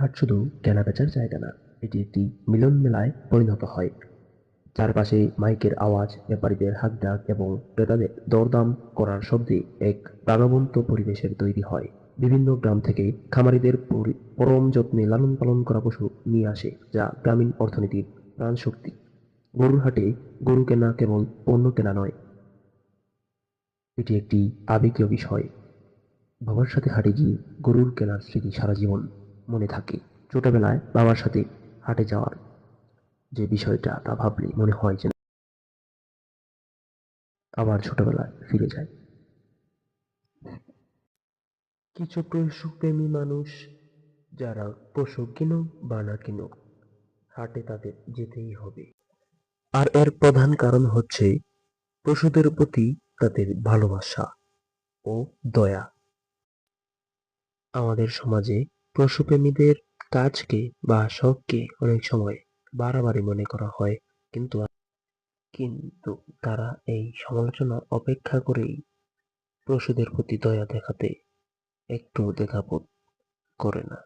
হাট শুধু কেনাবেচার জায়গা না, এটি একটি মিলন মেলায় পরিণত হয়। চারপাশে মাইকের আওয়াজ, ব্যাপারীদের হাঁকডাক এবং ক্রেতাদের দরদাম করার শব্দে এক প্রাণবন্ত পরিবেশের তৈরি হয়। বিভিন্ন গ্রাম থেকে খামারিদের পরম যত্নে লালন পালন করা পশু নিয়ে আসে, যা গ্রামীণ অর্থনীতির প্রাণশক্তি। গরুর হাটে গরু কেনা কেবল পণ্য কেনা নয়, এটি একটি আবেগীয় বিষয়। বাবার সাথে হাটে গিয়ে গরুর কেনার স্মৃতি সারা জীবন মনে থাকে। ছোটবেলায় বাবার সাথে হাটে যাওয়ার যে বিষয়টা, তা ভাবলে মনে হয় যেন আবার ছোটবেলায় ফিরে যায়। কিছু পশুপ্রেমী মানুষ, যারা পশু কিনুক বা না কিনুক, হাটে তাদের যেতেই হবে। আর এর প্রধান কারণ হচ্ছে পশুদের প্রতি তাদের ভালোবাসা ও দয়া। আমাদের সমাজে পশুপ্রেমীদের কাজকে বা শখকে অনেক সময় বাড়াবাড়ি মনে করা হয়, কিন্তু কিন্তু তারা এই সমালোচনা অপেক্ষা করেই পশুদের প্রতি দয়া দেখাতে একটু দ্বিধাবোধ করে না।